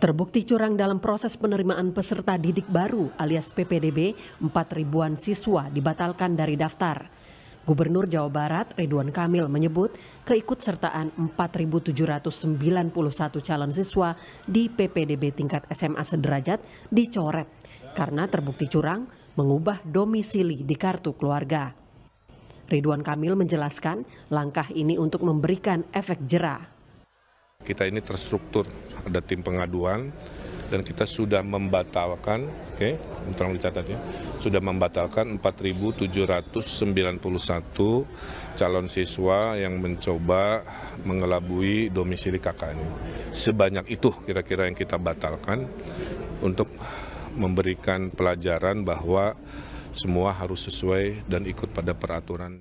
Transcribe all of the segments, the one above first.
Terbukti curang dalam proses penerimaan peserta didik baru alias PPDB, 4 ribuan siswa dibatalkan dari daftar. Gubernur Jawa Barat Ridwan Kamil menyebut keikutsertaan 4.791 calon siswa di PPDB tingkat SMA sederajat dicoret karena terbukti curang mengubah domisili di kartu keluarga. Ridwan Kamil menjelaskan langkah ini untuk memberikan efek jera. Kita ini terstruktur, ada tim pengaduan, dan kita sudah membatalkan, tolong dicatat ya, sudah membatalkan 4.791 calon siswa yang mencoba mengelabui domisili kakaknya. Sebanyak itu kira-kira yang kita batalkan untuk memberikan pelajaran bahwa semua harus sesuai dan ikut pada peraturan.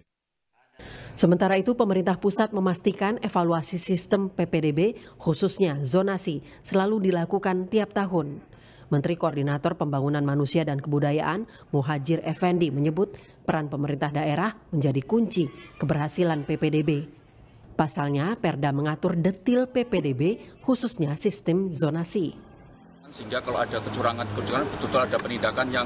Sementara itu, pemerintah pusat memastikan evaluasi sistem PPDB, khususnya zonasi, selalu dilakukan tiap tahun. Menteri Koordinator Pembangunan Manusia dan Kebudayaan, Muhadjir Effendi, menyebut peran pemerintah daerah menjadi kunci keberhasilan PPDB. Pasalnya, Perda mengatur detil PPDB, khususnya sistem zonasi. Sehingga kalau ada kecurangan betul-betul ada penindakan yang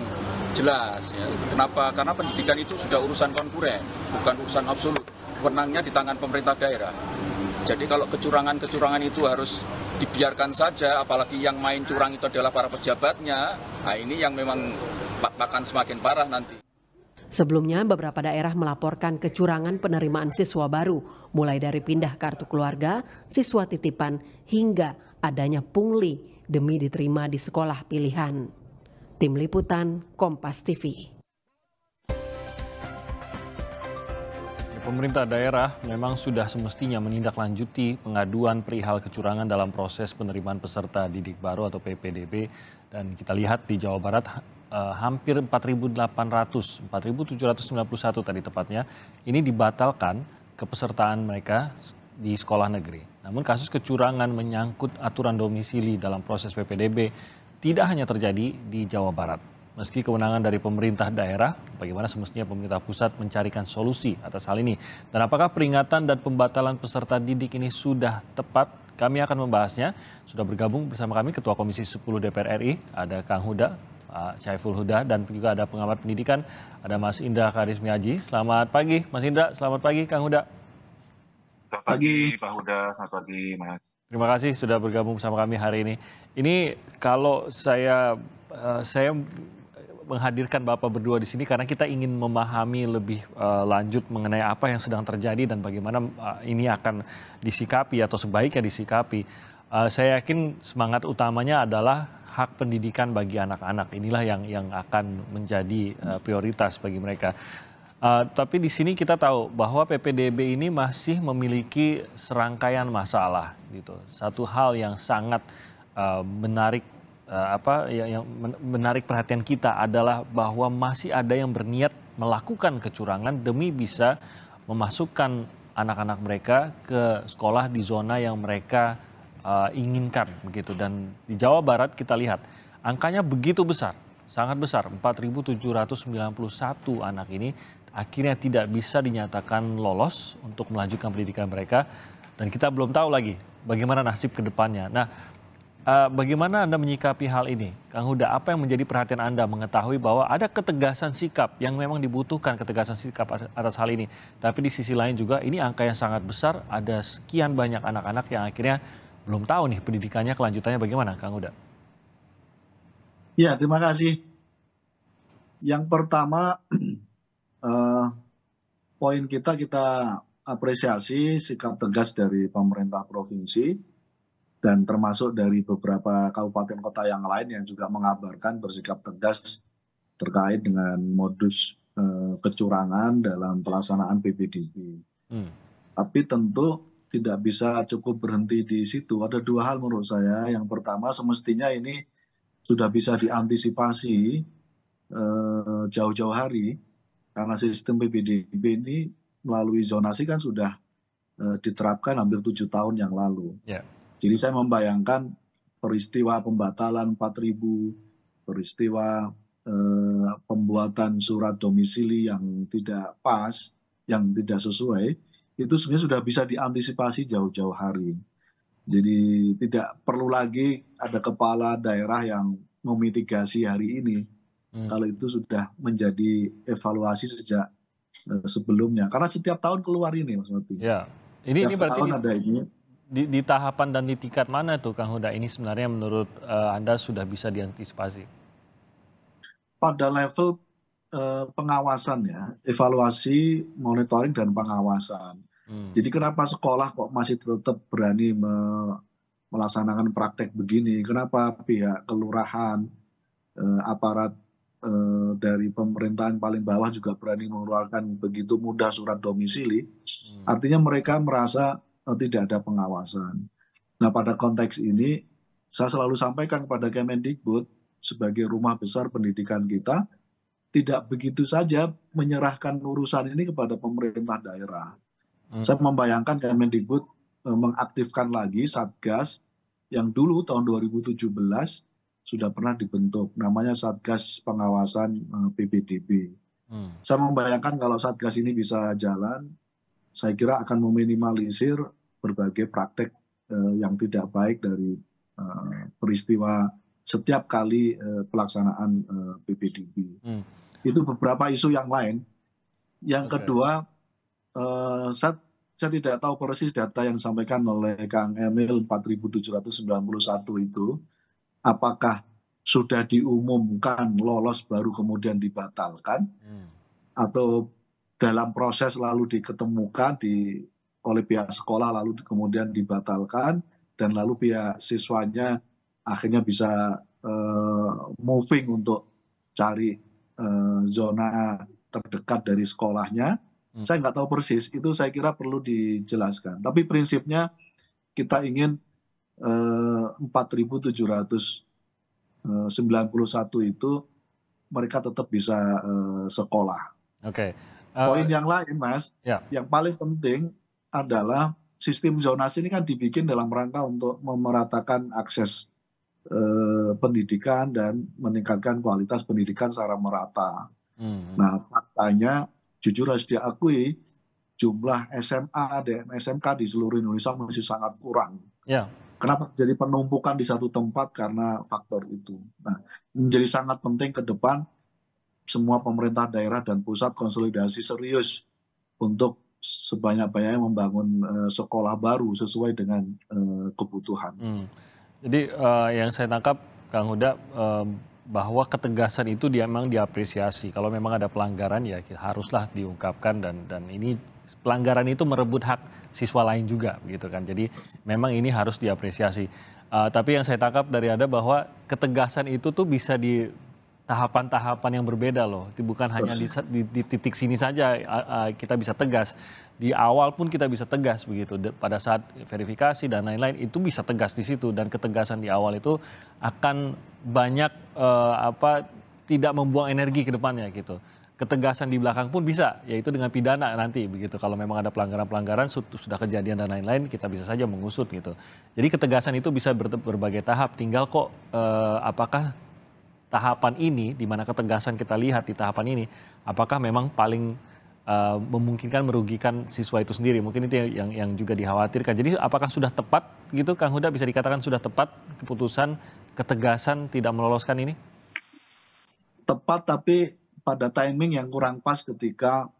jelas. Ya. Kenapa? Karena pendidikan itu sudah urusan konkuren, bukan urusan absolut. Wewenangnya di tangan pemerintah daerah. Jadi kalau kecurangan itu harus dibiarkan saja, apalagi yang main curang itu adalah para pejabatnya, nah ini yang memang akan semakin parah nanti. Sebelumnya, beberapa daerah melaporkan kecurangan penerimaan siswa baru, mulai dari pindah kartu keluarga, siswa titipan, hingga adanya pungli demi diterima di sekolah pilihan. Tim Liputan, Kompas TV. Pemerintah daerah memang sudah semestinya menindaklanjuti pengaduan perihal kecurangan dalam proses penerimaan peserta didik baru atau PPDB. Dan kita lihat di Jawa Barat hampir 4.791 tadi tepatnya, ini dibatalkan kepesertaan mereka di sekolah negeri. Namun kasus kecurangan menyangkut aturan domisili dalam proses PPDB tidak hanya terjadi di Jawa Barat. Meski kewenangan dari pemerintah daerah, bagaimana semestinya pemerintah pusat mencarikan solusi atas hal ini. Dan apakah peringatan dan pembatalan peserta didik ini sudah tepat? Kami akan membahasnya. Sudah bergabung bersama kami Ketua Komisi 10 DPR RI, ada Kang Huda, Syaiful Huda, dan juga ada pengamat pendidikan, ada Mas Indra Karismiaji. Selamat pagi Mas Indra, selamat pagi Kang Huda. Selamat pagi Pak Huda, selamat pagi Mas. Terima kasih sudah bergabung bersama kami hari ini. Ini kalau saya menghadirkan Bapak berdua di sini karena kita ingin memahami lebih lanjut mengenai apa yang sedang terjadi dan bagaimana ini akan disikapi atau sebaiknya disikapi. Saya yakin semangat utamanya adalah hak pendidikan bagi anak-anak. Inilah yang akan menjadi prioritas bagi mereka. Tapi di sini kita tahu bahwa PPDB ini masih memiliki serangkaian masalah gitu. Satu hal yang sangat menarik yang menarik perhatian kita adalah bahwa masih ada yang berniat melakukan kecurangan demi bisa memasukkan anak-anak mereka ke sekolah di zona yang mereka inginkan begitu. Dan di Jawa Barat kita lihat angkanya begitu besar, sangat besar, 4.791 anak ini akhirnya tidak bisa dinyatakan lolos untuk melanjutkan pendidikan mereka, dan kita belum tahu lagi bagaimana nasib ke depannya. Nah, bagaimana Anda menyikapi hal ini? Kang Huda, apa yang menjadi perhatian Anda mengetahui bahwa ada ketegasan sikap yang memang dibutuhkan ketegasan sikap atas hal ini. Tapi di sisi lain juga ini angka yang sangat besar, ada sekian banyak anak-anak yang akhirnya belum tahu nih pendidikannya kelanjutannya bagaimana, Kang Huda? Ya, terima kasih. Yang pertama, poin kita apresiasi sikap tegas dari pemerintah provinsi dan termasuk dari beberapa kabupaten kota yang lain yang juga mengabarkan bersikap tegas terkait dengan modus kecurangan dalam pelaksanaan PPDB. Tapi tentu tidak bisa cukup berhenti di situ. Ada dua hal menurut saya. Yang pertama, semestinya ini sudah bisa diantisipasi jauh-jauh hari, karena sistem PPDB ini melalui zonasi kan sudah diterapkan hampir 7 tahun yang lalu. Yeah. Jadi saya membayangkan peristiwa pembatalan 4.000, peristiwa pembuatan surat domisili yang tidak pas, yang tidak sesuai, itu sebenarnya sudah bisa diantisipasi jauh-jauh hari. Jadi tidak perlu lagi ada kepala daerah yang memitigasi hari ini. Kalau itu sudah menjadi evaluasi sejak sebelumnya. Karena setiap tahun keluar ini, Mas Mati. Ya, ini Setiap berarti tahun ada ini. di tahapan dan di tingkat mana tuh Kang Huda ini sebenarnya menurut Anda sudah bisa diantisipasi? Pada level pengawasan ya, evaluasi, monitoring dan pengawasan. Jadi kenapa sekolah kok masih tetap berani melaksanakan praktek begini? Kenapa pihak kelurahan, aparat dari pemerintahan paling bawah juga berani mengeluarkan begitu mudah surat domisili? Artinya mereka merasa tidak ada pengawasan. Nah, pada konteks ini saya selalu sampaikan kepada Kemendikbud sebagai rumah besar pendidikan kita, tidak begitu saja menyerahkan urusan ini kepada pemerintah daerah. Saya membayangkan Kemendikbud mengaktifkan lagi Satgas yang dulu tahun 2017 sudah pernah dibentuk, namanya Satgas Pengawasan PPDB. Saya membayangkan kalau Satgas ini bisa jalan, saya kira akan meminimalisir berbagai praktek yang tidak baik dari peristiwa setiap kali pelaksanaan PPDB. Itu beberapa isu yang lain. Yang kedua, saya tidak tahu persis data yang disampaikan oleh Kang Emil 4.791 itu, apakah sudah diumumkan lolos baru kemudian dibatalkan, atau dalam proses lalu diketemukan oleh pihak sekolah lalu kemudian dibatalkan, dan lalu pihak siswanya akhirnya bisa moving untuk cari zona terdekat dari sekolahnya. Saya nggak tahu persis, itu saya kira perlu dijelaskan. Tapi prinsipnya kita ingin 4.791 itu mereka tetap bisa sekolah. Oke. Poin yang lain, Mas, yang paling penting adalah sistem zonasi ini kan dibikin dalam rangka untuk memeratakan akses pendidikan dan meningkatkan kualitas pendidikan secara merata. Nah, faktanya jujur harus diakui jumlah SMA dan SMK di seluruh Indonesia masih sangat kurang. Kenapa jadi penumpukan di satu tempat? Karena faktor itu. Nah, menjadi sangat penting ke depan semua pemerintah daerah dan pusat konsolidasi serius untuk sebanyak-banyaknya membangun sekolah baru sesuai dengan kebutuhan. Jadi yang saya tangkap, Kang Huda, bahwa ketegasan itu dia memang diapresiasi. Kalau memang ada pelanggaran ya haruslah diungkapkan, dan ini pelanggaran itu merebut hak siswa lain juga, gitu kan. Jadi memang ini harus diapresiasi. Tapi yang saya tangkap dari Anda bahwa ketegasan itu tuh bisa di tahapan-tahapan yang berbeda loh. Bukan hanya di titik sini saja kita bisa tegas. Di awal pun kita bisa tegas begitu. Pada saat verifikasi dan lain-lain itu bisa tegas di situ, dan ketegasan di awal itu akan banyak tidak membuang energi ke depannya gitu. Ketegasan di belakang pun bisa, yaitu dengan pidana nanti begitu. Kalau memang ada pelanggaran-pelanggaran sudah kejadian dan lain-lain, kita bisa saja mengusut gitu. Jadi ketegasan itu bisa berbagai tahap. Tinggal kok apakah tahapan ini, di mana ketegasan kita lihat di tahapan ini, apakah memang paling memungkinkan merugikan siswa itu sendiri? Mungkin itu yang juga dikhawatirkan. Jadi apakah sudah tepat gitu, Kang Huda, bisa dikatakan sudah tepat keputusan ketegasan tidak meloloskan ini? Tepat, tapi pada timing yang kurang pas ketika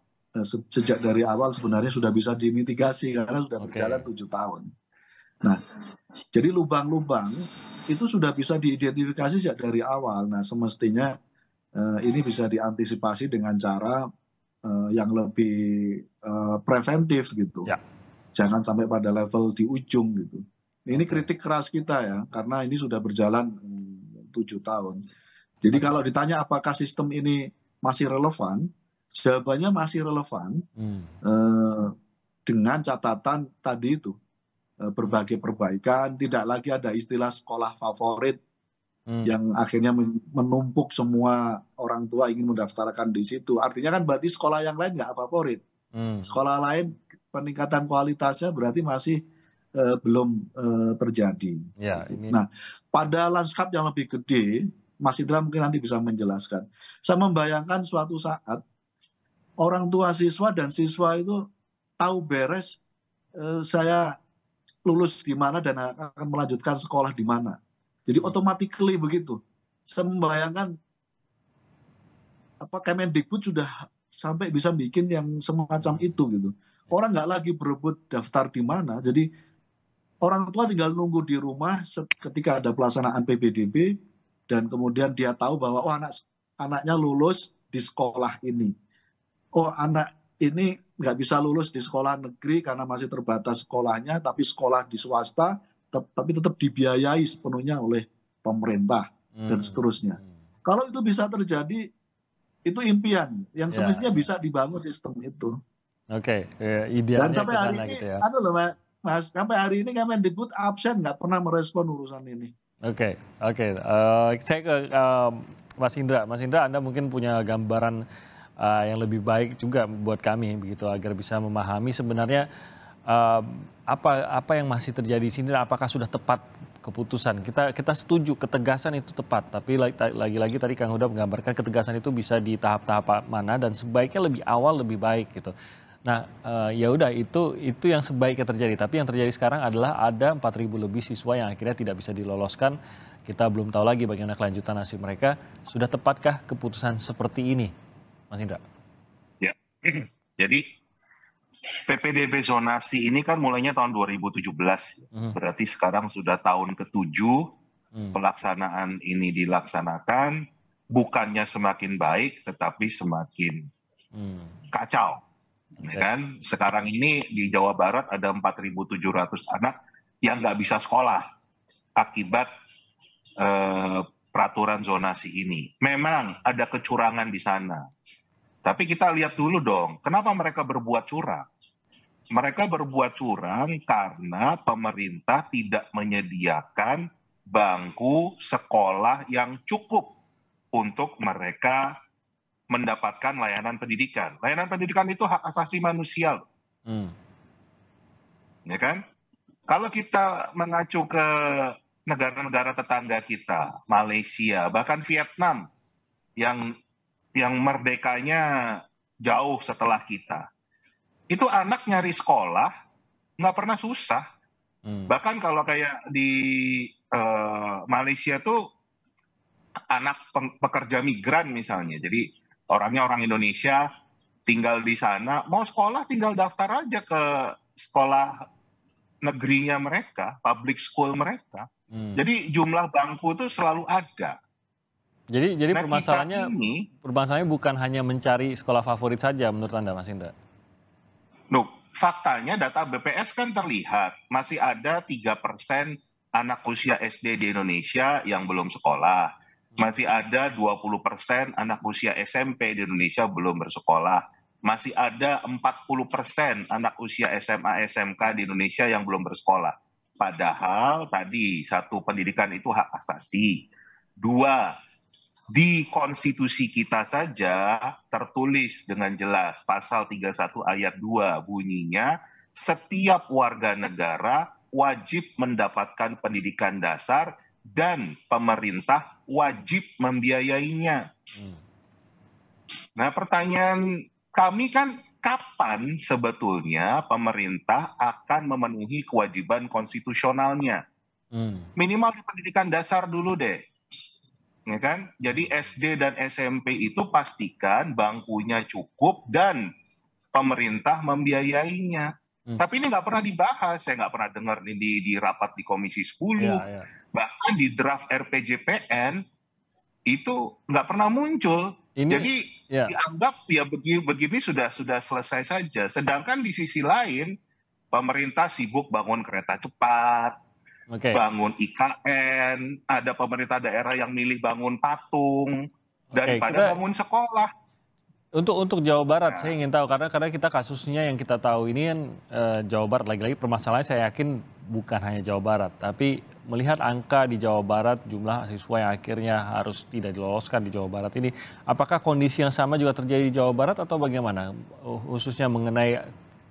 sejak dari awal sebenarnya sudah bisa dimitigasi karena sudah berjalan 7 tahun. Nah, jadi lubang-lubang itu sudah bisa diidentifikasi sejak dari awal. Nah, semestinya ini bisa diantisipasi dengan cara yang lebih preventif gitu. Jangan sampai pada level di ujung gitu. Ini kritik keras kita ya, karena ini sudah berjalan 7 tahun. Jadi kalau ditanya apakah sistem ini masih relevan, jawabannya masih relevan dengan catatan tadi itu. Berbagai perbaikan, tidak lagi ada istilah sekolah favorit yang akhirnya menumpuk semua orang tua ingin mendaftarkan di situ. Artinya kan berarti sekolah yang lain nggak favorit. Sekolah lain peningkatan kualitasnya berarti masih belum terjadi. Nah, pada lanskap yang lebih gede, Mas Indra mungkin nanti bisa menjelaskan. Saya membayangkan suatu saat orang tua siswa dan siswa itu tahu beres saya lulus di mana dan akan melanjutkan sekolah di mana. Jadi automatically begitu. Saya membayangkan Kemendikbud sudah sampai bisa bikin yang semacam itu gitu. Orang nggak lagi berebut daftar di mana, jadi orang tua tinggal nunggu di rumah ketika ada pelaksanaan PPDB dan kemudian dia tahu bahwa anaknya lulus di sekolah ini. Oh, anak ini nggak bisa lulus di sekolah negeri karena masih terbatas sekolahnya, tapi sekolah di swasta tapi tetap dibiayai sepenuhnya oleh pemerintah dan seterusnya. Kalau itu bisa terjadi, itu impian yang semestinya bisa dibangun sistem itu. Oke, idealnya dan sampai hari ini, gitu ya. Mas, sampai hari ini Kemendikbud absen, nggak pernah merespon urusan ini. Oke. Saya ke Mas Indra. Mas Indra, Anda mungkin punya gambaran yang lebih baik juga buat kami begitu agar bisa memahami sebenarnya apa yang masih terjadi di sini. Apakah sudah tepat keputusan? Kita setuju ketegasan itu tepat, tapi lagi-lagi tadi Kang Huda menggambarkan ketegasan itu bisa di tahap-tahap mana dan sebaiknya lebih awal lebih baik gitu. Nah, ya udah itu yang sebaiknya terjadi. Tapi yang terjadi sekarang adalah ada 4.000 lebih siswa yang akhirnya tidak bisa diloloskan. Kita belum tahu lagi bagaimana kelanjutan nasib mereka. Sudah tepatkah keputusan seperti ini, Mas Indra? Ya, jadi PPDB zonasi ini kan mulainya tahun 2017. Berarti sekarang sudah tahun ke-7 pelaksanaan ini dilaksanakan. Bukannya semakin baik, tetapi semakin kacau. Kan sekarang ini di Jawa Barat ada 4.700 anak yang nggak bisa sekolah akibat peraturan zonasi ini. Memang ada kecurangan di sana, tapi kita lihat dulu dong, kenapa mereka berbuat curang? Mereka berbuat curang karena pemerintah tidak menyediakan bangku sekolah yang cukup untuk mereka mendapatkan layanan pendidikan. Layanan pendidikan itu hak asasi manusia. Ya kan? Kalau kita mengacu ke negara-negara tetangga kita, Malaysia, bahkan Vietnam, yang merdekanya jauh setelah kita, itu anak nyari sekolah nggak pernah susah. Bahkan kalau kayak di Malaysia tuh anak pekerja migran misalnya, jadi orangnya orang Indonesia, tinggal di sana, mau sekolah tinggal daftar aja ke sekolah negerinya mereka, public school mereka. Jadi jumlah bangku itu selalu ada. Jadi permasalahannya bukan hanya mencari sekolah favorit saja menurut Anda, Mas Indra? Faktanya data BPS kan terlihat, masih ada 3% anak usia SD di Indonesia yang belum sekolah. Masih ada 20% anak usia SMP di Indonesia belum bersekolah. Masih ada 40% anak usia SMA, SMK di Indonesia yang belum bersekolah. Padahal tadi, 1, pendidikan itu hak asasi. 2, di konstitusi kita saja tertulis dengan jelas, pasal 31 ayat 2 bunyinya, setiap warga negara wajib mendapatkan pendidikan dasar dan pemerintah wajib membiayainya. Nah, pertanyaan kami kan, kapan sebetulnya pemerintah akan memenuhi kewajiban konstitusionalnya? Minimal di pendidikan dasar dulu deh. Ya kan? Jadi SD dan SMP itu pastikan bangkunya cukup dan pemerintah membiayainya. Tapi ini nggak pernah dibahas, saya nggak pernah dengar di rapat di Komisi 10. Bahkan di draft RPJPN itu nggak pernah muncul. Jadi dianggap ya begini sudah selesai saja. Sedangkan di sisi lain pemerintah sibuk bangun kereta cepat, bangun IKN, ada pemerintah daerah yang milih bangun patung daripada bangun sekolah. Untuk Jawa Barat, saya ingin tahu karena kita kasusnya yang kita tahu ini kan Jawa Barat, lagi-lagi permasalahannya saya yakin bukan hanya Jawa Barat, tapi melihat angka di Jawa Barat, jumlah siswa yang akhirnya harus tidak diloloskan di Jawa Barat ini, apakah kondisi yang sama juga terjadi di Jawa Barat atau bagaimana? Khususnya mengenai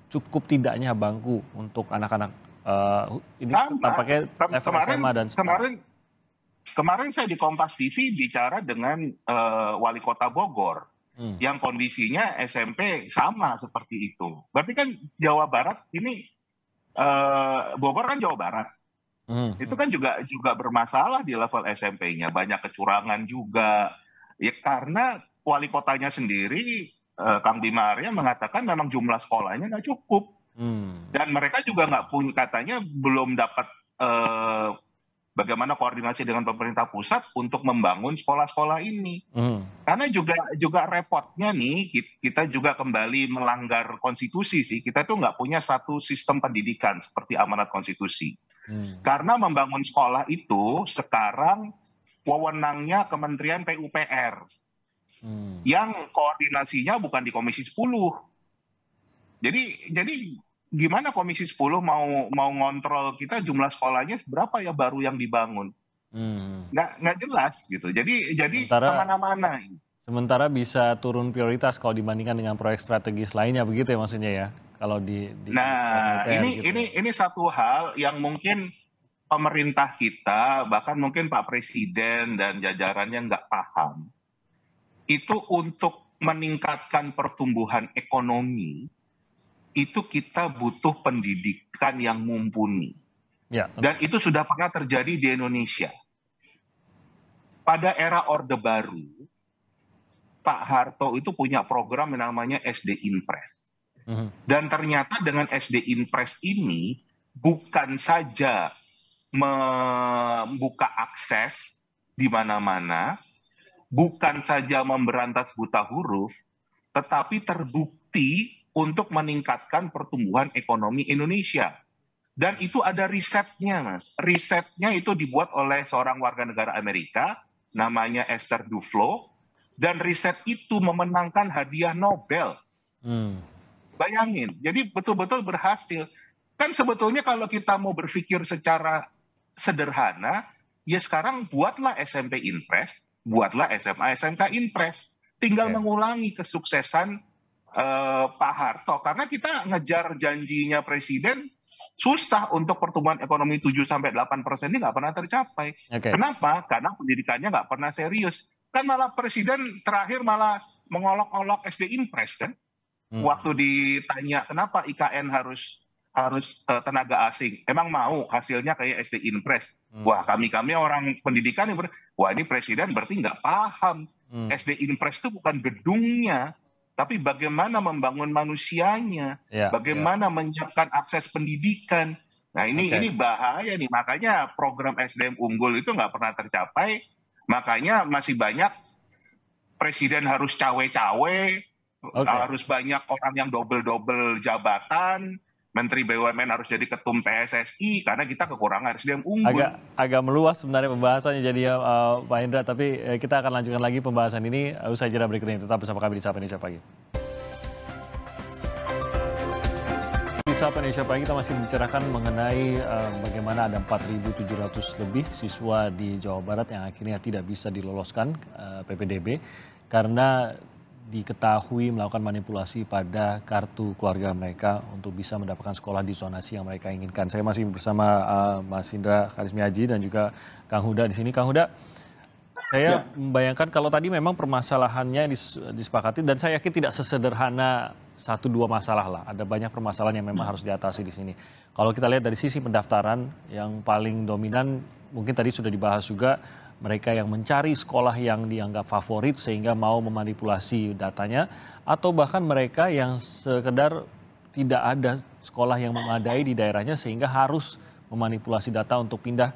cukup tidaknya bangku untuk anak-anak ini tampaknya level SMA dan kemarin saya di Kompas TV bicara dengan Wali Kota Bogor. Yang kondisinya SMP sama seperti itu. Berarti kan Jawa Barat ini Bogor kan Jawa Barat. Itu kan juga bermasalah di level SMP-nya, banyak kecurangan juga. Ya karena wali kotanya sendiri, Kang Bima Arya mengatakan memang jumlah sekolahnya nggak cukup. Dan mereka juga nggak punya, katanya belum dapat bagaimana koordinasi dengan pemerintah pusat untuk membangun sekolah-sekolah ini. Karena juga repotnya nih, kita juga kembali melanggar konstitusi sih. Kita tuh nggak punya satu sistem pendidikan seperti amanat konstitusi. Karena membangun sekolah itu sekarang wewenangnya Kementerian PUPR. Yang koordinasinya bukan di Komisi 10. Jadi gimana Komisi 10 mau ngontrol kita jumlah sekolahnya berapa ya baru yang dibangun? Nggak jelas gitu. Jadi kemana-mana. Sementara bisa turun prioritas kalau dibandingkan dengan proyek strategis lainnya, begitu ya maksudnya ya? Kalau nah DPR, ini satu hal yang mungkin pemerintah kita, bahkan mungkin Pak Presiden dan jajarannya nggak paham. Itu untuk meningkatkan pertumbuhan ekonomi, itu kita butuh pendidikan yang mumpuni. Ya, dan itu sudah pernah terjadi di Indonesia. Pada era Orde Baru, Pak Harto itu punya program yang namanya SD Impres. Dan ternyata dengan SD Impres ini bukan saja membuka akses di mana-mana, bukan saja memberantas buta huruf, tetapi terbukti untuk meningkatkan pertumbuhan ekonomi Indonesia. Dan itu ada risetnya, Mas. Risetnya itu dibuat oleh seorang warga negara Amerika, namanya Esther Duflo, dan riset itu memenangkan hadiah Nobel. Bayangin, jadi betul-betul berhasil. Kan sebetulnya kalau kita mau berpikir secara sederhana, ya sekarang buatlah SMP Impres, buatlah SMA SMK Impres. Tinggal mengulangi kesuksesan Pak Harto. Karena kita ngejar janjinya Presiden, susah untuk pertumbuhan ekonomi 7-8% ini nggak pernah tercapai. Kenapa? Karena pendidikannya nggak pernah serius. Kan malah Presiden terakhir malah mengolok-olok SD Impres kan? Waktu ditanya kenapa IKN harus tenaga asing, emang mau hasilnya kayak SD Impres? Wah kami orang pendidikan yang wah ini Presiden berarti nggak paham. SD Impres itu bukan gedungnya, tapi bagaimana membangun manusianya, bagaimana menyiapkan akses pendidikan. Nah ini bahaya nih, makanya program SDM unggul itu nggak pernah tercapai, makanya masih banyak Presiden harus cawe-cawe, harus banyak orang yang double-double jabatan, Menteri BUMN harus jadi ketum PSSI, karena kita kekurangan SDM unggul. Agak meluas sebenarnya pembahasannya jadi Pak Indra, tapi kita akan lanjutkan lagi pembahasan ini usai jeda berikut ini. Tetap bersama kami di Sapa Indonesia Pagi. Di Sapa Indonesia Pagi kita masih membicarakan mengenai bagaimana ada 4.700 lebih siswa di Jawa Barat yang akhirnya tidak bisa diloloskan PPDB karena diketahui melakukan manipulasi pada kartu keluarga mereka untuk bisa mendapatkan sekolah di zonasi yang mereka inginkan. Saya masih bersama Mas Indra Karismiaji dan juga Kang Huda di sini. Kang Huda, saya membayangkan kalau tadi memang permasalahannya disepakati dan saya yakin tidak sesederhana 1-2 masalah lah. Ada banyak permasalahan yang memang harus diatasi di sini. Kalau kita lihat dari sisi pendaftaran yang paling dominan mungkin tadi sudah dibahas juga, mereka yang mencari sekolah yang dianggap favorit sehingga mau memanipulasi datanya, atau bahkan mereka yang sekedar tidak ada sekolah yang memadai di daerahnya sehingga harus memanipulasi data untuk pindah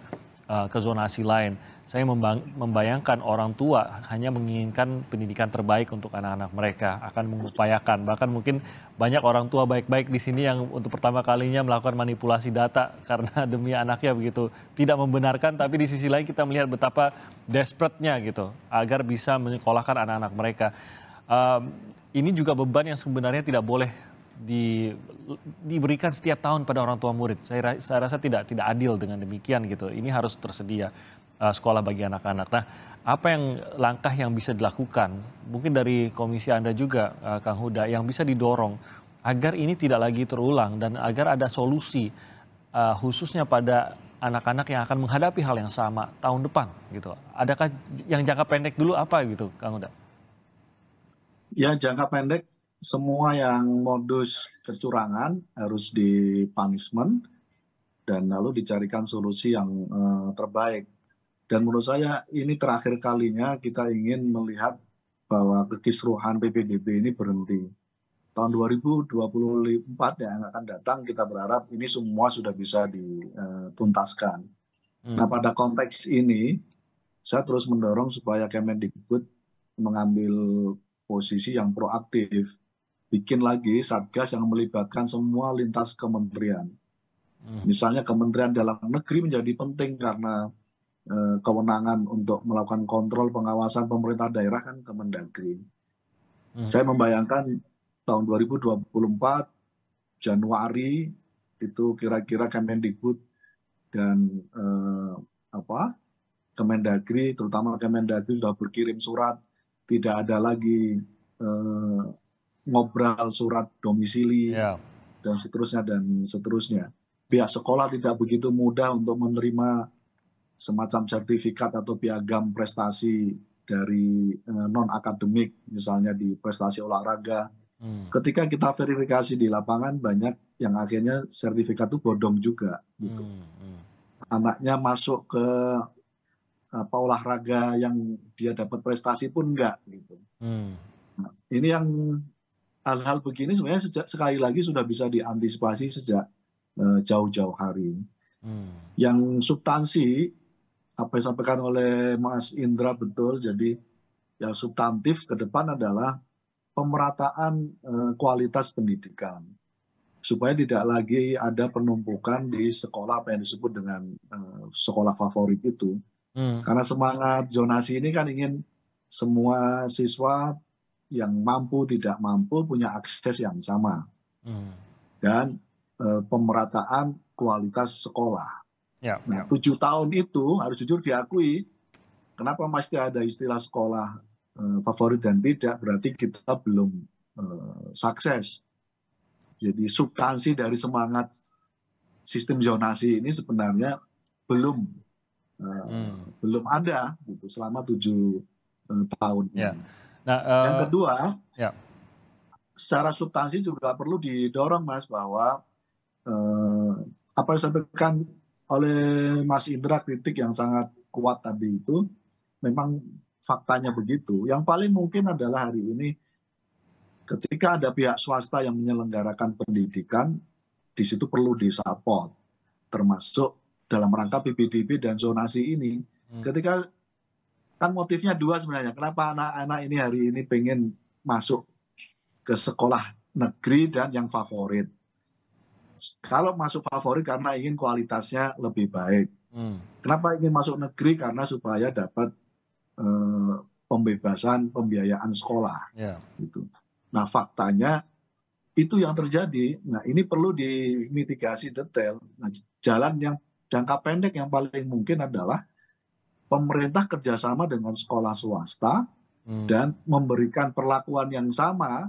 ke zonasi lain. Saya membayangkan orang tua hanya menginginkan pendidikan terbaik untuk anak-anak mereka, akan mengupayakan. Bahkan mungkin banyak orang tua baik-baik di sini yang untuk pertama kalinya melakukan manipulasi data karena demi anaknya begitu. Tidak membenarkan, tapi di sisi lain kita melihat betapa desperate-nya gitu agar bisa menyekolahkan anak-anak mereka. Ini juga beban yang sebenarnya tidak boleh diberikan setiap tahun pada orang tua murid. Saya rasa tidak adil dengan demikian gitu. Ini harus tersedia sekolah bagi anak-anak. Nah, apa yang langkah yang bisa dilakukan? Mungkin dari komisi Anda juga, Kang Huda, yang bisa didorong agar ini tidak lagi terulang dan agar ada solusi khususnya pada anak-anak yang akan menghadapi hal yang sama tahun depan gitu. Adakah yang jangka pendek dulu apa gitu, Kang Huda? Ya, jangka pendek semua yang modus kecurangan harus di-punishment dan lalu dicarikan solusi yang terbaik. Dan menurut saya ini terakhir kalinya kita ingin melihat bahwa kekisruhan PPDB ini berhenti. Tahun 2024 yang akan datang kita berharap ini semua sudah bisa dituntaskan. Nah, pada konteks ini saya terus mendorong supaya Kemendikbud mengambil posisi yang proaktif, bikin lagi satgas yang melibatkan semua lintas kementerian. Misalnya Kementerian Dalam Negeri menjadi penting karena kewenangan untuk melakukan kontrol pengawasan pemerintah daerah kan Kemendagri. Saya membayangkan tahun 2024 Januari itu kira-kira Kemendikbud dan Kemendagri, terutama Kemendagri sudah berkirim surat, tidak ada lagi ngobrol surat domisili dan seterusnya. Pihak sekolah tidak begitu mudah untuk menerima semacam sertifikat atau piagam prestasi dari non-akademik, misalnya di prestasi olahraga. Ketika kita verifikasi di lapangan, banyak yang akhirnya sertifikat itu bodong juga. Gitu. Anaknya masuk ke olahraga yang dia dapat prestasi pun enggak. Gitu. Nah, ini yang hal-hal begini sebenarnya sekali lagi sudah bisa diantisipasi sejak jauh-jauh hari. Yang substansi, apa yang disampaikan oleh Mas Indra betul, jadi yang substantif ke depan adalah pemerataan kualitas pendidikan. Supaya tidak lagi ada penumpukan di sekolah apa yang disebut dengan sekolah favorit itu. Karena semangat zonasi ini kan ingin semua siswa yang mampu tidak mampu punya akses yang sama. Dan pemerataan kualitas sekolah. Nah, 7 tahun itu harus jujur diakui, kenapa masih ada istilah sekolah favorit dan tidak, berarti kita belum sukses. Jadi substansi dari semangat sistem zonasi ini sebenarnya belum ada gitu selama 7 tahun. Nah, yang kedua, secara substansi juga perlu didorong, Mas, bahwa apa yang disampaikan oleh Mas Indra, kritik yang sangat kuat tadi itu memang faktanya begitu. Yang paling mungkin adalah hari ini ketika ada pihak swasta yang menyelenggarakan pendidikan, di situ perlu disupport, termasuk dalam rangka PPDB dan zonasi ini. Ketika kan motifnya dua sebenarnya, kenapa anak-anak ini hari ini pengen masuk ke sekolah negeri dan yang favorit. Kalau masuk favorit karena ingin kualitasnya lebih baik. Kenapa ingin masuk negeri? Karena supaya dapat pembebasan pembiayaan sekolah. Gitu. Nah, faktanya itu yang terjadi. Nah, ini perlu dimitigasi detail. Nah, jalan yang jangka pendek yang paling mungkin adalah pemerintah kerjasama dengan sekolah swasta dan memberikan perlakuan yang sama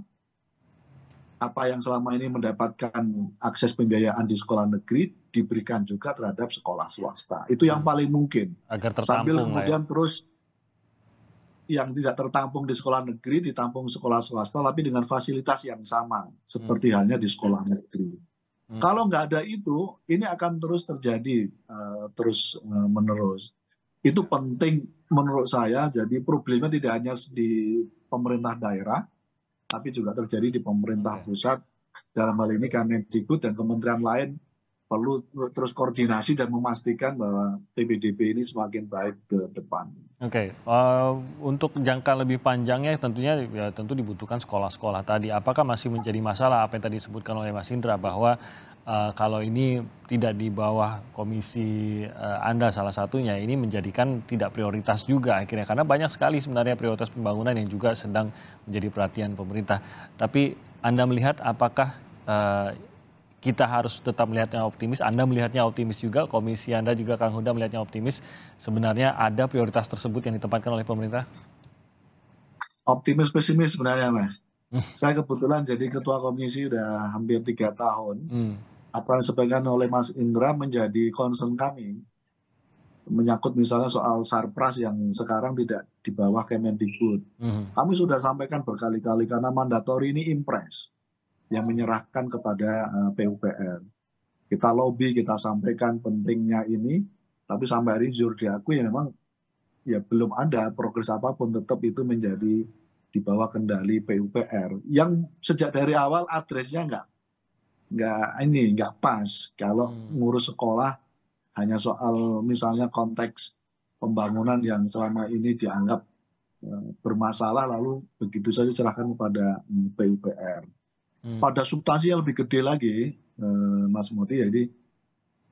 apa yang selama ini mendapatkan akses pembiayaan di sekolah negeri diberikan juga terhadap sekolah swasta. Itu yang paling mungkin. Agar tertampung. Sambil kemudian terus yang tidak tertampung di sekolah negeri ditampung sekolah swasta, tapi dengan fasilitas yang sama seperti halnya di sekolah negeri. Kalau nggak ada itu, ini akan terus terjadi terus menerus. Itu penting menurut saya. Jadi problemnya tidak hanya di pemerintah daerah, tapi juga terjadi di pemerintah pusat. Dalam hal ini Kemendikbud dan kementerian lain perlu terus koordinasi dan memastikan bahwa PPDB ini semakin baik ke depan. Untuk jangka lebih panjangnya tentunya tentu dibutuhkan sekolah-sekolah tadi. Apakah masih menjadi masalah apa yang tadi disebutkan oleh Mas Indra bahwa kalau ini tidak di bawah komisi Anda salah satunya, ini menjadikan tidak prioritas juga akhirnya. Karena banyak sekali sebenarnya prioritas pembangunan yang juga sedang menjadi perhatian pemerintah. Tapi Anda melihat apakah kita harus tetap melihatnya optimis? Anda melihatnya optimis juga, komisi Anda juga Kang Huda melihatnya optimis. Sebenarnya ada prioritas tersebut yang ditempatkan oleh pemerintah? Optimis pesimis sebenarnya, Mas. Saya kebetulan jadi ketua komisi udah hampir 3 tahun. Apa yang disampaikan oleh Mas Indra menjadi concern kami. menyangkut misalnya soal Sarpras yang sekarang tidak di bawah Kemendikbud. Kami sudah sampaikan berkali-kali karena mandatori ini impres yang menyerahkan kepada PUPR. Kita lobby, kita sampaikan pentingnya ini, tapi sampai hari ini jujur diakui ya memang ya belum ada progres apapun, tetap itu menjadi di bawah kendali PUPR yang sejak dari awal addressnya nggak pas. Kalau ngurus sekolah hanya soal misalnya konteks pembangunan yang selama ini dianggap bermasalah lalu begitu saja diserahkan kepada PUPR. Pada substansi yang lebih gede lagi, Mas Moti, jadi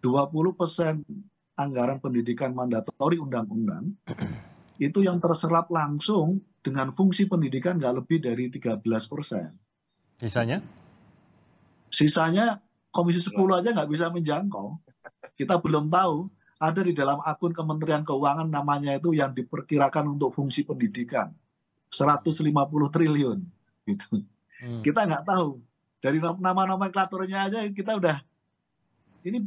20% anggaran pendidikan mandatori undang-undang itu yang terserap langsung dengan fungsi pendidikan nggak lebih dari 13%. Sisanya? Sisanya Komisi 10 aja nggak bisa menjangkau. Kita belum tahu, ada di dalam akun Kementerian Keuangan namanya itu yang diperkirakan untuk fungsi pendidikan. 150 triliun. Gitu. Kita nggak tahu. Dari nama-nama nomenklaturnya aja kita udah, ini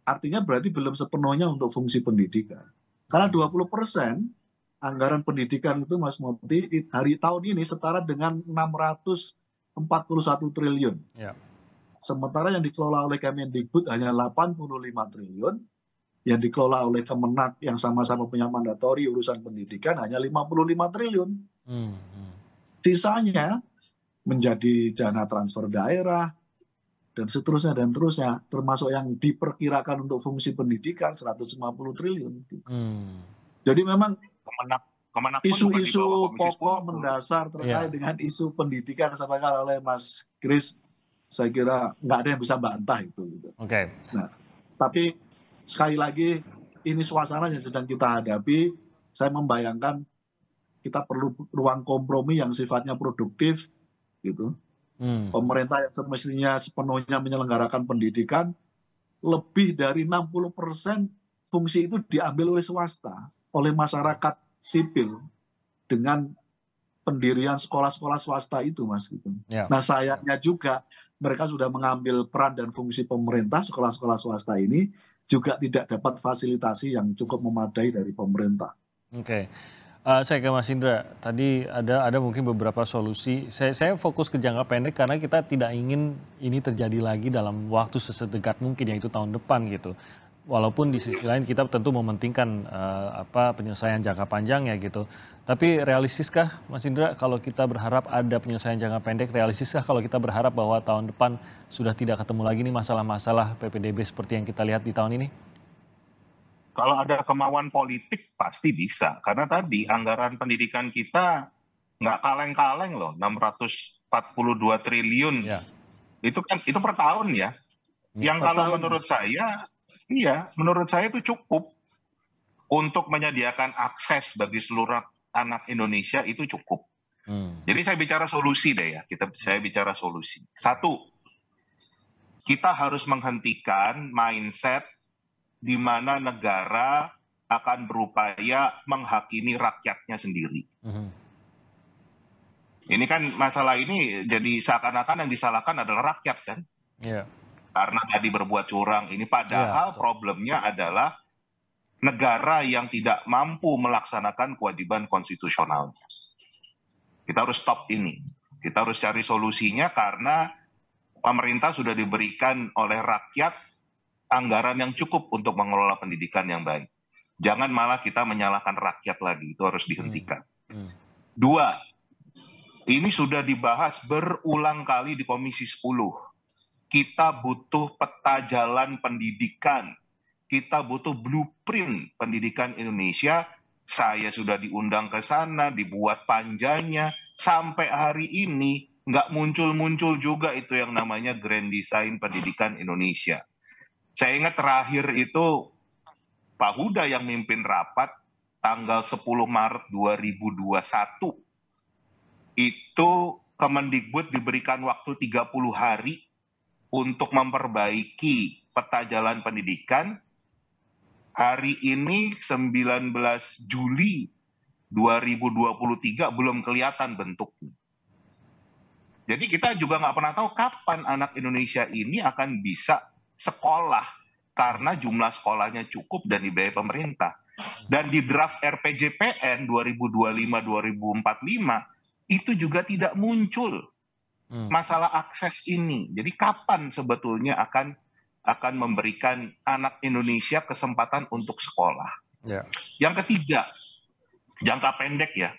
artinya berarti belum sepenuhnya untuk fungsi pendidikan. Karena 20% anggaran pendidikan itu, Mas Moti, hari tahun ini setara dengan 641 triliun. Ya. Sementara yang dikelola oleh Kemendikbud hanya 85 triliun, yang dikelola oleh Kemenak yang sama-sama punya mandatori urusan pendidikan hanya 55 triliun. Sisanya menjadi dana transfer daerah, dan seterusnya, termasuk yang diperkirakan untuk fungsi pendidikan 150 triliun. Jadi memang isu-isu pokok mendasar terkait dengan isu pendidikan disampaikan oleh Mas Kris, saya kira nggak ada yang bisa bantah itu. Gitu. Nah, tapi sekali lagi ini suasana yang sedang kita hadapi. Saya membayangkan kita perlu ruang kompromi yang sifatnya produktif, gitu. Pemerintah yang semestinya sepenuhnya menyelenggarakan pendidikan, lebih dari 60% fungsi itu diambil oleh swasta, oleh masyarakat sipil dengan pendirian sekolah-sekolah swasta itu, Mas. Gitu. Ya. Nah, sayangnya juga mereka sudah mengambil peran dan fungsi pemerintah, sekolah-sekolah swasta ini juga tidak dapat fasilitasi yang cukup memadai dari pemerintah. Saya ke Mas Indra, tadi ada mungkin beberapa solusi. Saya fokus ke jangka pendek karena kita tidak ingin ini terjadi lagi dalam waktu sedekat mungkin, yaitu tahun depan gitu. Walaupun di sisi lain kita tentu mementingkan penyelesaian jangka panjangnya gitu. Tapi realistiskah, Mas Indra, kalau kita berharap ada penyelesaian jangka pendek, realistiskah kalau kita berharap bahwa tahun depan sudah tidak ketemu lagi nih masalah-masalah PPDB seperti yang kita lihat di tahun ini? Kalau ada kemauan politik pasti bisa, karena tadi anggaran pendidikan kita nggak kaleng-kaleng loh, 642 triliun. Ya. Itu per tahun ya. Yang kalau menurut saya itu cukup untuk menyediakan akses bagi seluruh anak Indonesia, itu cukup. Jadi saya bicara solusi deh ya, saya bicara solusi. Satu, kita harus menghentikan mindset di mana negara akan berupaya menghakimi rakyatnya sendiri. Ini kan masalah ini jadi seakan-akan yang disalahkan adalah rakyat kan? Yeah. Karena tadi berbuat curang ini, padahal problemnya adalah negara yang tidak mampu melaksanakan kewajiban konstitusionalnya. Kita harus stop ini. Kita harus cari solusinya karena pemerintah sudah diberikan oleh rakyat anggaran yang cukup untuk mengelola pendidikan yang baik. Jangan malah kita menyalahkan rakyat lagi, itu harus dihentikan. Dua, ini sudah dibahas berulang kali di Komisi 10. Kita butuh peta jalan pendidikan. Kita butuh blueprint pendidikan Indonesia. Saya sudah diundang ke sana, dibuat panjanya. Sampai hari ini nggak muncul-muncul juga itu yang namanya Grand Design Pendidikan Indonesia. Saya ingat terakhir itu Pak Huda yang mimpin rapat tanggal 10 Maret 2021. Itu Kemendikbud diberikan waktu 30 hari untuk memperbaiki peta jalan pendidikan. Hari ini 19 Juli 2023 belum kelihatan bentuknya. Jadi kita juga nggak pernah tahu kapan anak Indonesia ini akan bisa sekolah karena jumlah sekolahnya cukup dan dibiayai pemerintah. Dan di draft RPJPN 2025-2045 itu juga tidak muncul masalah akses ini. Jadi kapan sebetulnya akan memberikan anak Indonesia kesempatan untuk sekolah? Ya. Yang ketiga, jangka pendek ya.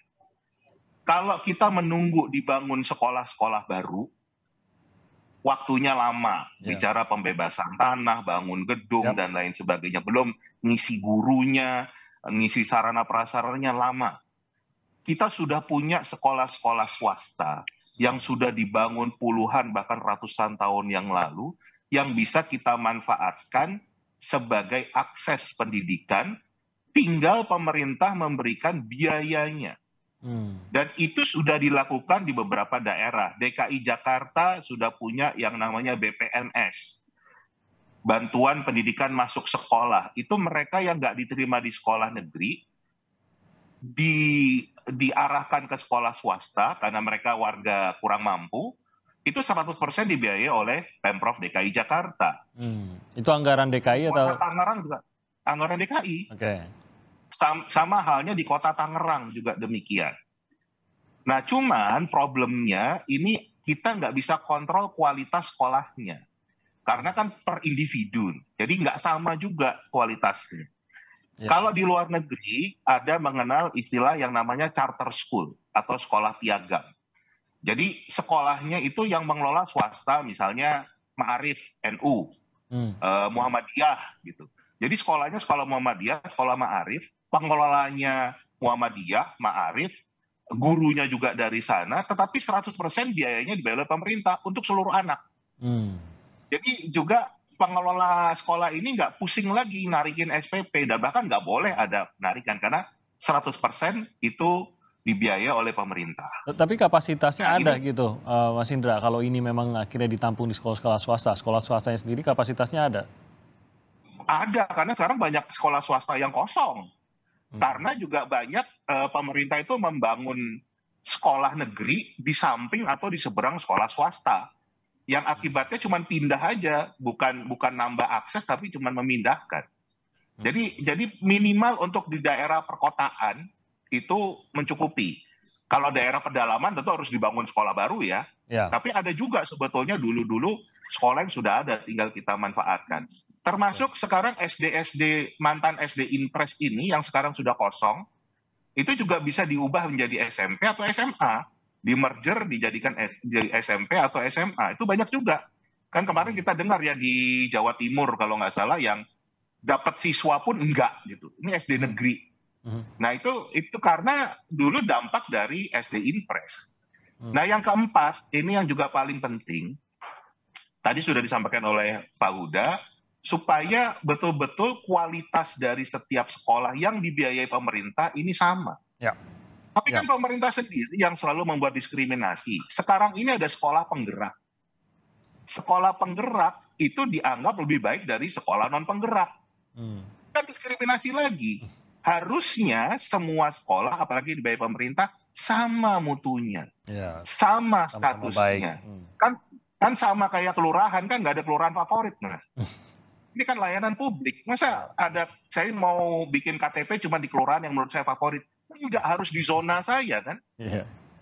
Kalau kita menunggu dibangun sekolah-sekolah baru, waktunya lama. Bicara pembebasan tanah, bangun gedung, dan lain sebagainya. Belum ngisi gurunya, ngisi sarana prasarannya lama. Kita sudah punya sekolah-sekolah swasta yang sudah dibangun puluhan bahkan ratusan tahun yang lalu, yang bisa kita manfaatkan sebagai akses pendidikan, tinggal pemerintah memberikan biayanya. Dan itu sudah dilakukan di beberapa daerah. DKI Jakarta sudah punya yang namanya BPNS, Bantuan Pendidikan Masuk Sekolah. Itu mereka yang nggak diterima di sekolah negeri, diarahkan ke sekolah swasta karena mereka warga kurang mampu, itu 100% dibiayai oleh Pemprov DKI Jakarta. Itu anggaran DKI atau? Tangerang juga, anggaran DKI. Oke. Sama halnya di kota Tangerang juga demikian. Nah, cuman problemnya ini kita nggak bisa kontrol kualitas sekolahnya. Karena kan per individu, jadi nggak sama juga kualitasnya. Ya. Kalau di luar negeri ada mengenal istilah yang namanya charter school atau sekolah piagam. Jadi sekolahnya itu yang mengelola swasta, misalnya Ma'arif, NU, Muhammadiyah gitu. Jadi sekolahnya sekolah Muhammadiyah, sekolah Ma'arif, pengelolanya Muhammadiyah, Ma'arif, gurunya juga dari sana, tetapi 100% biayanya dibayar oleh pemerintah untuk seluruh anak. Jadi juga pengelola sekolah ini nggak pusing lagi narikin SPP, dan bahkan nggak boleh ada narikan karena 100% itu dibiayai oleh pemerintah. Tapi kapasitasnya ada gitu, Mas Indra, kalau ini memang akhirnya ditampung di sekolah-sekolah swasta, sekolah swastanya sendiri kapasitasnya ada? Ada, karena sekarang banyak sekolah swasta yang kosong. Karena juga banyak pemerintah itu membangun sekolah negeri di samping atau di seberang sekolah swasta. Yang akibatnya cuma pindah aja, bukan nambah akses, tapi cuma memindahkan. Jadi minimal untuk di daerah perkotaan itu mencukupi. Kalau daerah pedalaman tentu harus dibangun sekolah baru ya. Tapi ada juga sebetulnya dulu-dulu sekolah yang sudah ada, tinggal kita manfaatkan. Termasuk sekarang SD mantan SD Impres ini yang sekarang sudah kosong, itu juga bisa diubah menjadi SMP atau SMA, di merger dijadikan jadi SMP atau SMA. Itu banyak juga. Kan kemarin kita dengar ya di Jawa Timur kalau nggak salah yang dapat siswa pun enggak gitu. Ini SD negeri. Nah itu karena dulu dampak dari SD Impres. Nah yang keempat, ini yang juga paling penting, tadi sudah disampaikan oleh Pak Huda, supaya betul-betul kualitas dari setiap sekolah yang dibiayai pemerintah ini sama. Tapi kan pemerintah sendiri yang selalu membuat diskriminasi. Sekarang ini ada sekolah penggerak. Sekolah penggerak itu dianggap lebih baik dari sekolah non-penggerak. Kan diskriminasi lagi. Harusnya semua sekolah, apalagi dibiayai pemerintah, sama mutunya. Sama statusnya. Kan sama kayak kelurahan, kan nggak ada kelurahan favorit. Ini kan layanan publik. Masa ada saya mau bikin KTP cuma di kelurahan yang menurut saya favorit? Enggak, harus di zona saya kan.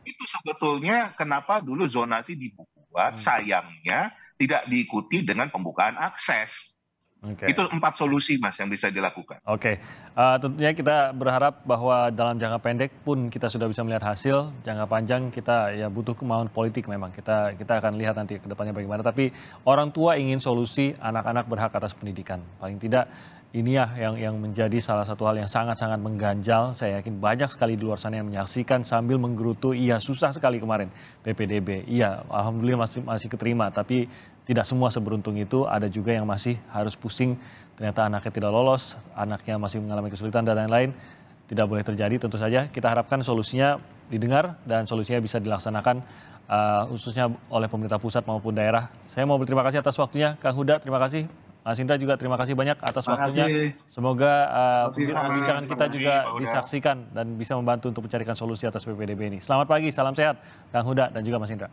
Itu sebetulnya kenapa dulu zonasi dibuat, sayangnya tidak diikuti dengan pembukaan akses. Itu 4 solusi Mas yang bisa dilakukan. Tentunya kita berharap bahwa dalam jangka pendek pun kita sudah bisa melihat hasil, jangka panjang kita ya butuh kemauan politik memang. Kita akan lihat nanti ke depannya bagaimana. Tapi orang tua ingin solusi, anak-anak berhak atas pendidikan. Paling tidak ini ya yang menjadi salah satu hal yang sangat-sangat mengganjal. Saya yakin banyak sekali di luar sana yang menyaksikan sambil menggerutu, iya susah sekali kemarin PPDB. Iya, alhamdulillah masih keterima, tapi tidak semua seberuntung itu. Ada juga yang masih harus pusing, ternyata anaknya tidak lolos, anaknya masih mengalami kesulitan dan lain-lain. Tidak boleh terjadi, tentu saja kita harapkan solusinya didengar dan solusinya bisa dilaksanakan khususnya oleh pemerintah pusat maupun daerah. Saya mau berterima kasih atas waktunya, Kang Huda, terima kasih. Mas Indra juga terima kasih banyak atas waktunya. Semoga perbincangan kita juga disaksikan dan bisa membantu untuk mencarikan solusi atas PPDB ini. Selamat pagi, salam sehat Kang Huda dan juga Mas Indra.